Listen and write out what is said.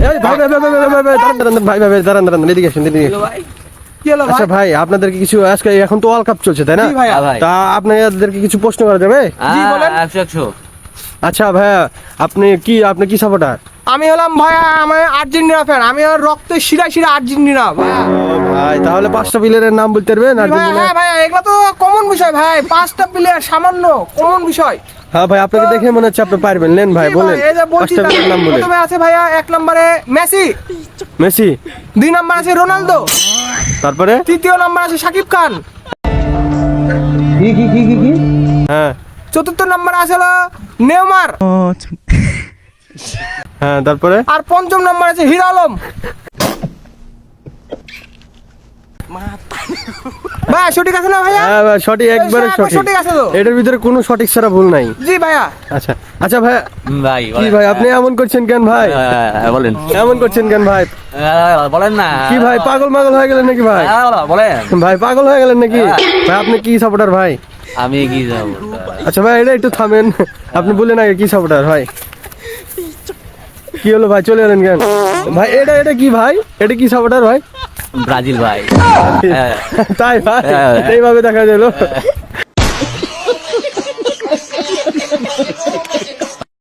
এই ভাই ভাই ভাই ভাই ভাই ভাই ভাই ভাই ভাই দাঁড়ান দাঁড়ান এদিকে আসুন এদিকে। কি হলো ভাই? আচ্ছা ভাই আপনাদেরকে কিছু আজকে এখন তো ওয়ার্ল্ড কাপ চলছে তাই না? জি ভাইয়া। তা আপনাদেরকে কিছু প্রশ্ন করা যাবে? জি, বলেন। 100 আচ্ছা ভাইয়া আপনি কি সাপোর্টার? আমি হলাম ভাইয়া, আমি আর্জেন্টিনা ফ্যান। আমি আর রক্তে শিরায় শিরায় আর্জেন্টিনা ভাইয়া। ভাই তাহলে 5টা প্লেয়ারের নাম বলতে পারবেন ভাইয়া আর্জেন্টিনা? হ্যাঁ ভাইয়া, এগুলো তো কমন বিষয় ভাই। 5টা প্লেয়ার সামান্য কমন বিষয়। হ্যাঁ ভাই আপনাকে দেখে মনে হচ্ছে আপনি পারবেন। নেন ভাই জি বলেন এই যে বলছি 5টা প্লেয়ারের নাম বলেন। প্রথমে আছে ভাইয়া 1 নম্বরে মেসি, মেসি, 2 নম্বরে আছে রোনালদো, তারপরে 3য় নম্বরে আছে শাকিব খান, হ্যাঁ 4র্থ নম্বরে আছে হলো নেইমার, হ্যাঁ তারপরে আর 5ম নম্বরে আছে হিরো আলম। ভাই সঠিক আছে না ভাইয়া? হ্যাঁ ভাই সঠিক একবারে সঠিক। সঠিক আছে তো? এটার ভিতরে কোনো সঠিক ছাড়া ভুল নাই। জি ভাইয়া। আচ্ছা আচ্ছা ভাই ভাই কি ভাই আপনি এমন করছেন কেন ভাই? বলেন এমন করছেন কেন ভাই? বলেন না কি ভাই পাগল মাগল হয়ে গেলেন নাকি ভাই? বলেন ভাই পাগল হয়ে গেলেন নাকি? ভাই আপনি কি সাপোর্টার ভাই? আমি কি যাব আচ্ছা ভাই এটা একটু থামেন, আপনি বললেন আগে কি সাপোর্টার ভাই? কি হলো ভাই চলে এলেন কেন ভাই? এটা কি ভাই? এটা কি সাপোর্টার ভাই? ব্রাজিল ভাই তাই ভাই এইভাবে দেখা গেল।